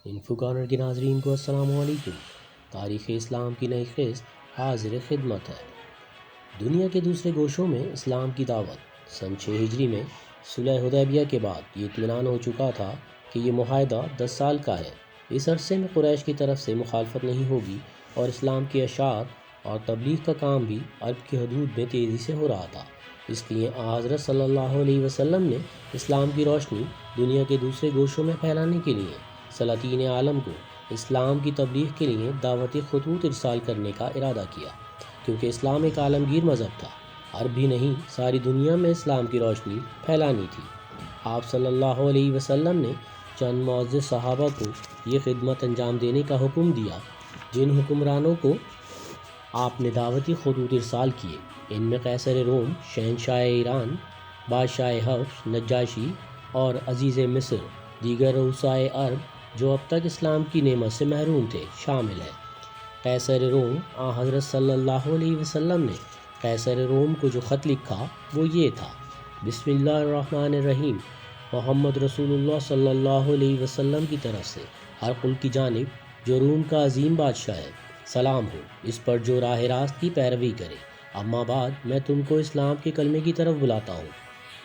Info corner کے ناظرین کو السلام علیکم۔ تاریخ اسلام کی نئی قسط حاضر خدمت ہے۔ دنیا کے دوسرے گوشوں میں اسلام کی دعوت۔ سن 6 ہجری میں صلح حدیبیہ کے بعد یہ اطمینان ہو چکا تھا کہ یہ معاہدہ 10 سال کا ہے۔ اس عرصے میں قریش کی طرف سے مخالفت نہیں ہوگی اور اسلام کی اشاعت اور تبلیغ کا کام بھی عرب کی حدود میں تیزی سے ہو رہا تھا۔ اس لیے حضرت صلی اللہ علیہ وسلم نے اسلام کی روشنی دنیا کے دوسرے گوشوں میں پھیلانے کے لیے سلاطین عالم کو اسلام کی تبلیغ کے لیے دعوتی خطوط ارسال کرنے کا ارادہ کیا، کیونکہ اسلام ایک عالمگیر مذہب تھا۔ عرب بھی نہیں، ساری دنیا میں اسلام کی روشنی پھیلانی تھی۔ آپ صلی اللہ علیہ وسلم نے چند معزز صحابہ کو یہ خدمت انجام دینے کا حکم دیا، جن حکمرانوں کو آپ نے دعوتی خطوط ارسال کیے۔ ان میں قیصر روم، شہنشاہ ایران، بادشاہ حبش، نجاشی اور عزیز مصر، دیگر رؤسائے عرب جو اب تک اسلام کی نعمت سے محروم تھے، شامل ہیں۔ قیصر روم حضرت صلی اللہ علیہ وسلم نے قیصر روم کو جو خط لکھا وہ یہ تھا: بسم اللہ الرحمن الرحیم، محمد رسول اللہ صلی اللہ علیہ وسلم کی طرف سے ہرقل کی جانب جو روم کا عظیم بادشاہ ہے، سلام ہو اس پر جو راہ راست کی پیروی کرے۔ اما بعد، میں تم کو اسلام کے کلمے کی طرف بلاتا ہوں۔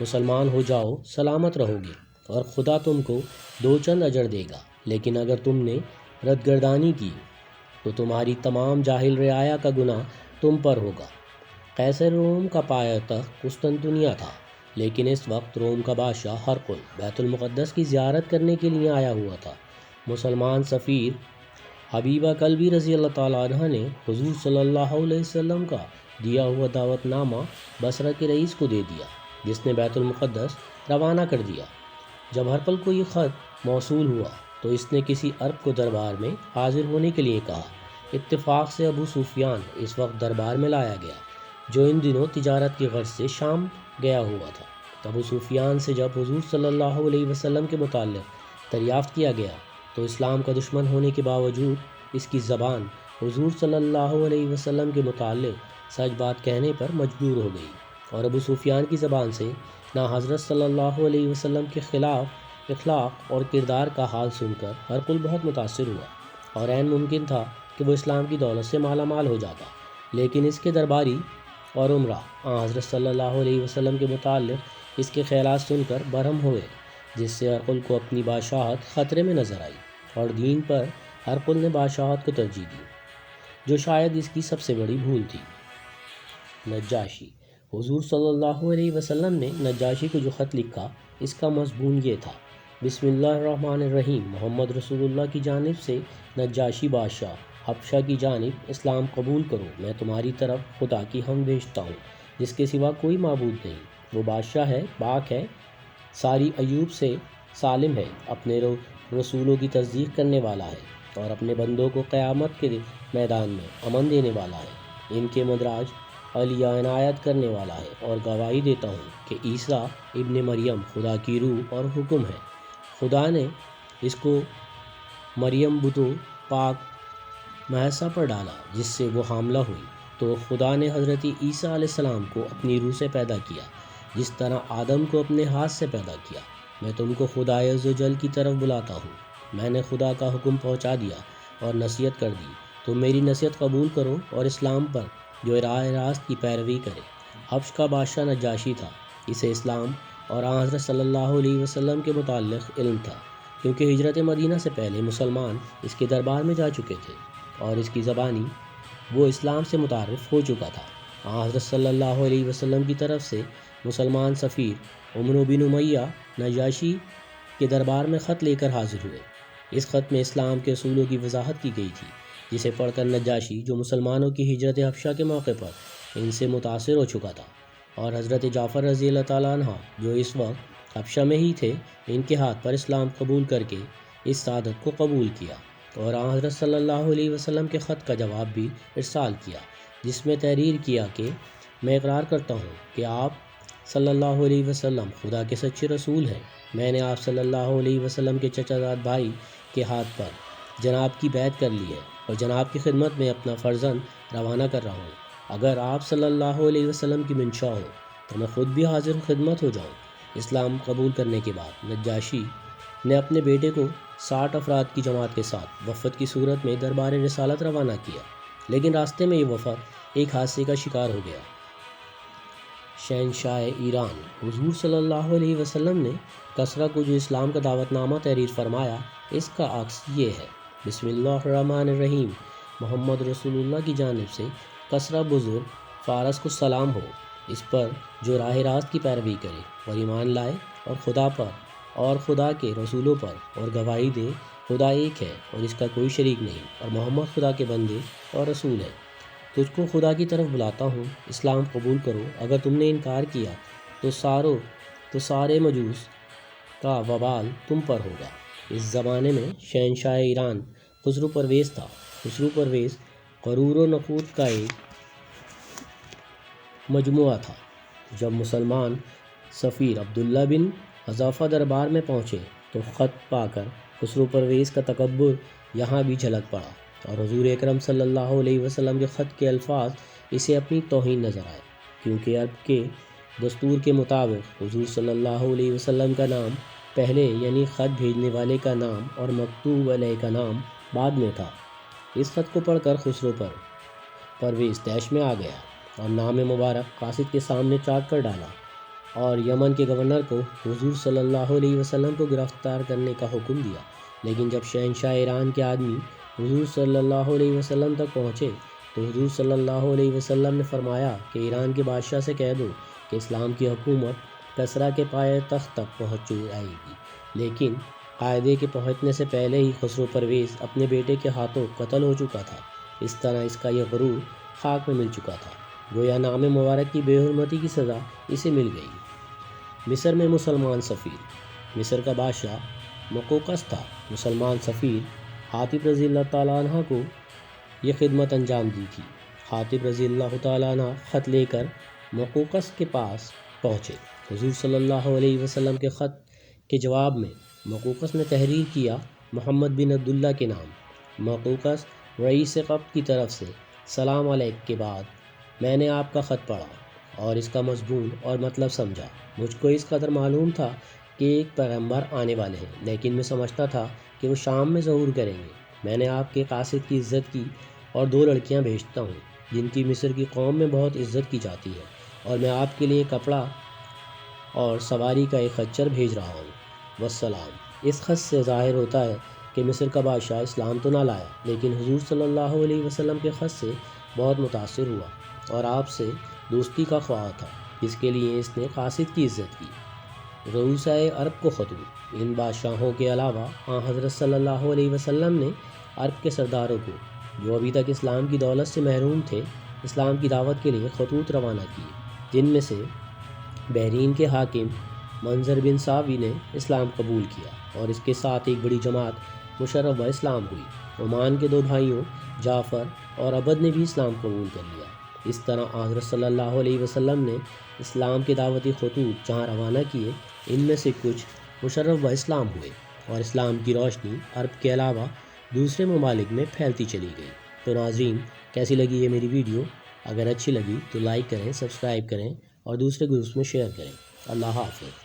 مسلمان ہو جاؤ، سلامت رہو گے اور خدا تم کو 2 چند اجر دے گا، لیکن اگر تم نے ردگردانی کی تو تمہاری تمام جاہل رعایا کا گناہ تم پر ہوگا۔ قیصر روم کا پایہ تخت قسطنطنیہ تھا، لیکن اس وقت روم کا بادشاہ ہرقل بیت المقدس کی زیارت کرنے کے لیے آیا ہوا تھا۔ مسلمان سفیر حبیبہ کلبی رضی اللہ تعالیٰ عنہ نے حضور صلی اللہ علیہ وسلم کا دیا ہوا دعوت نامہ بصرہ کے رئیس کو دے دیا، جس نے بیت المقدس روانہ کر دیا۔ جب ہرقل کو یہ خط موصول ہوا تو اس نے کسی عرب کو دربار میں حاضر ہونے کے لیے کہا۔ اتفاق سے ابو سفیان اس وقت دربار میں لایا گیا، جو ان دنوں تجارت کی غرض سے شام گیا ہوا تھا۔ ابو سفیان سے جب حضور صلی اللہ علیہ وسلم کے متعلق دریافت کیا گیا تو اسلام کا دشمن ہونے کے باوجود اس کی زبان حضور صلی اللہ علیہ وسلم کے متعلق سچ بات کہنے پر مجبور ہو گئی، اور ابو سفیان کی زبان سے نہ حضرت صلی اللہ علیہ وسلم کے خلاف اخلاق اور کردار کا حال سن کر ہرقل بہت متاثر ہوا، اور عین ممکن تھا کہ وہ اسلام کی دولت سے مالا مال ہو جاتا، لیکن اس کے درباری اور امراء حضرت صلی اللہ علیہ وسلم کے متعلق اس کے خیالات سن کر برہم ہوئے، جس سے ہرقل کو اپنی بادشاہت خطرے میں نظر آئی، اور دین پر ہرقل نے بادشاہت کو ترجیح دی، جو شاید اس کی سب سے بڑی بھول تھی۔ نجاشی۔ حضور صلی اللہ علیہ وسلم نے نجاشی کو جو خط لکھا، اس کا مضمون یہ تھا: بسم اللہ الرحمن الرحیم، محمد رسول اللہ کی جانب سے نجاشی بادشاہ حبشہ کی جانب اسلام قبول کرو۔ میں تمہاری طرف خدا کی حمد بھیجتا ہوں، جس کے سوا کوئی معبود نہیں۔ وہ بادشاہ ہے، پاک ہے، ساری عیوب سے سالم ہے، اپنے رسولوں کی تصدیق کرنے والا ہے، اور اپنے بندوں کو قیامت کے میدان میں امن دینے والا ہے۔ ان کے مدراج علیہ عنایت کرنے والا ہے، اور گواہی دیتا ہوں کہ عیسیٰ ابن مریم خدا کی روح اور حکم ہے۔ خدا نے اس کو مریم بطو پاک مہسا پر ڈالا، جس سے وہ حاملہ ہوئی، تو خدا نے حضرت عیسیٰ علیہ السلام کو اپنی روح سے پیدا کیا، جس طرح آدم کو اپنے ہاتھ سے پیدا کیا۔ میں تم کو خدا عزوجل کی طرف بلاتا ہوں۔ میں نے خدا کا حکم پہنچا دیا اور نصیحت کر دی، تم میری نصیحت قبول کرو اور اسلام پر جو راہ راست کی پیروی کرے۔ حبش کا بادشاہ نجاشی تھا، اسے اسلام اور حضرت صلی اللہ علیہ وسلم کے متعلق علم تھا، کیونکہ ہجرت مدینہ سے پہلے مسلمان اس کے دربار میں جا چکے تھے، اور اس کی زبانی وہ اسلام سے متعارف ہو چکا تھا۔ حضرت صلی اللہ علیہ وسلم کی طرف سے مسلمان سفیر عمرو بن امیہ نجاشی کے دربار میں خط لے کر حاضر ہوئے۔ اس خط میں اسلام کے اصولوں کی وضاحت کی گئی تھی، جسے پڑھ کر نجاشی، جو مسلمانوں کی ہجرت حبشہ کے موقع پر ان سے متاثر ہو چکا تھا، اور حضرت جعفر رضی اللہ تعالیٰ عنہ جو اس وقت حبشہ میں ہی تھے، ان کے ہاتھ پر اسلام قبول کر کے اس سعادت کو قبول کیا، اور حضرت صلی اللہ علیہ وسلم کے خط کا جواب بھی ارسال کیا، جس میں تحریر کیا کہ میں اقرار کرتا ہوں کہ آپ صلی اللہ علیہ وسلم خدا کے سچے رسول ہیں۔ میں نے آپ صلی اللہ علیہ وسلم کے چچا زاد بھائی کے ہاتھ پر جناب کی بیعت کر لی ہے، اور جناب کی خدمت میں اپنا فرزند روانہ کر رہا ہوں۔ اگر آپ صلی اللہ علیہ وسلم کی منشا ہو تو میں خود بھی حاضر خدمت ہو جاؤں۔ اسلام قبول کرنے کے بعد نجاشی نے اپنے بیٹے کو 60 افراد کی جماعت کے ساتھ وفد کی صورت میں دربار رسالت روانہ کیا، لیکن راستے میں یہ وفد ایک حادثے کا شکار ہو گیا۔ شہنشاہ ایران حضور صلی اللہ علیہ وسلم نے کسریٰ کو جو اسلام کا دعوت نامہ تحریر فرمایا، اس کا عکس یہ ہے۔ بسم اللہ الرحمن الرحیم، محمد رسول اللہ کی جانب سے کسریٰ بزرگ فارس کو سلام ہو، اس پر جو راہ راست کی پیروی کرے اور ایمان لائے اور خدا پر اور خدا کے رسولوں پر اور گواہی دے خدا ایک ہے اور اس کا کوئی شریک نہیں، اور محمد خدا کے بندے اور رسول ہے۔ تجھ کو خدا کی طرف بلاتا ہوں، اسلام قبول کرو، اگر تم نے انکار کیا تو سارے مجوس کا وبال تم پر ہوگا۔ اس زمانے میں شہنشاہ ایران خسرو پرویز تھا۔ خسرو پرویز قرور و نقود کا ایک مجموعہ تھا۔ جب مسلمان سفیر عبداللہ بن حذافہ دربار میں پہنچے تو خط پا کر خسرو پرویز کا تکبر یہاں بھی جھلک پڑا، اور حضور اکرم صلی اللہ علیہ وسلم کے خط کے الفاظ اسے اپنی توہین نظر آئے، کیونکہ عرب کے دستور کے مطابق حضور صلی اللہ علیہ وسلم کا نام پہلے، یعنی خط بھیجنے والے کا نام، اور مکتوب علیہ کا نام بعد میں تھا۔ اس خط کو پڑھ کر خسرو پرویز طیش میں آ گیا اور نام مبارک قاصد کے سامنے چاک کر ڈالا، اور یمن کے گورنر کو حضور صلی اللہ علیہ وسلم کو گرفتار کرنے کا حکم دیا۔ لیکن جب شہنشاہ ایران کے آدمی حضور صلی اللہ علیہ وسلم تک پہنچے تو حضور صلی اللہ علیہ وسلم نے فرمایا کہ ایران کے بادشاہ سے کہہ دو کہ اسلام کی حکومت کسریٰ کے پائے تخت تک پہنچ جائے گی۔ لیکن قاعدے کے پہنچنے سے پہلے ہی خسرو پرویز اپنے بیٹے کے ہاتھوں قتل ہو چکا تھا۔ اس طرح اس کا یہ غرور خاک میں مل چکا تھا، گویا نام مبارک کی بے حرمتی کی سزا اسے مل گئی۔ مصر میں مسلمان سفیر۔ مصر کا بادشاہ مقوقس تھا۔ مسلمان سفیر حاطب رضی اللہ تعالیٰ عنہ کو یہ خدمت انجام دی تھی۔ حاطب رضی اللہ تعالیٰ عنہ خط لے کر مقوقس کے پاس پہنچے۔ حضور صلی اللہ علیہ وسلم کے خط کے جواب میں مقوقس نے تحریر کیا محمد بن عبداللہ کے نام۔ مقوقس رئیس قبط کی طرف سے سلام علیک کے بعد میں نے آپ کا خط پڑھا اور اس کا مضمون اور مطلب سمجھا۔ مجھ کو اس قدر معلوم تھا کہ ایک پیغمبر آنے والے ہیں، لیکن میں سمجھتا تھا کہ وہ شام میں ظہور کریں گے۔ میں نے آپ کے قاصد کی عزت کی اور 2 لڑکیاں بھیجتا ہوں جن کی مصر کی قوم میں بہت عزت کی جاتی ہے، اور میں آپ کے لیے کپڑا اور سواری کا ایک خچر بھیج رہا ہوں۔ والسلام۔ اس خط سے ظاہر ہوتا ہے کہ مصر کا بادشاہ اسلام تو نہ لایا، لیکن حضور صلی اللہ علیہ وسلم کے خط سے بہت متاثر ہوا اور آپ سے دوستی کا خواہاں تھا، جس کے لیے اس نے قاصد کی عزت کی۔ رؤسائے عرب کو خطوط۔ ان بادشاہوں کے علاوہ حضرت صلی اللہ علیہ وسلم نے عرب کے سرداروں کو، جو ابھی تک اسلام کی دولت سے محروم تھے، اسلام کی دعوت کے لیے خطوط روانہ کیے، جن میں سے بحرین کے حاکم منظر بن ساوی نے اسلام قبول کیا اور اس کے ساتھ ایک بڑی جماعت مشرف اسلام ہوئی۔ عمان کے 2 بھائیوں جعفر اور عبد نے بھی اسلام قبول کر لیا۔ اس طرح حضرت صلی اللہ علیہ وسلم نے اسلام کے دعوتی خطوط جہاں روانہ کیے، ان میں سے کچھ مشرف اسلام ہوئے اور اسلام کی روشنی عرب کے علاوہ دوسرے ممالک میں پھیلتی چلی گئی۔ تو ناظرین، کیسی لگی یہ میری ویڈیو؟ اگر اچھی لگی تو لائک کریں، سبسکرائب کریں اور دوسرے گروپس میں شیئر کریں۔ اللہ حافظ۔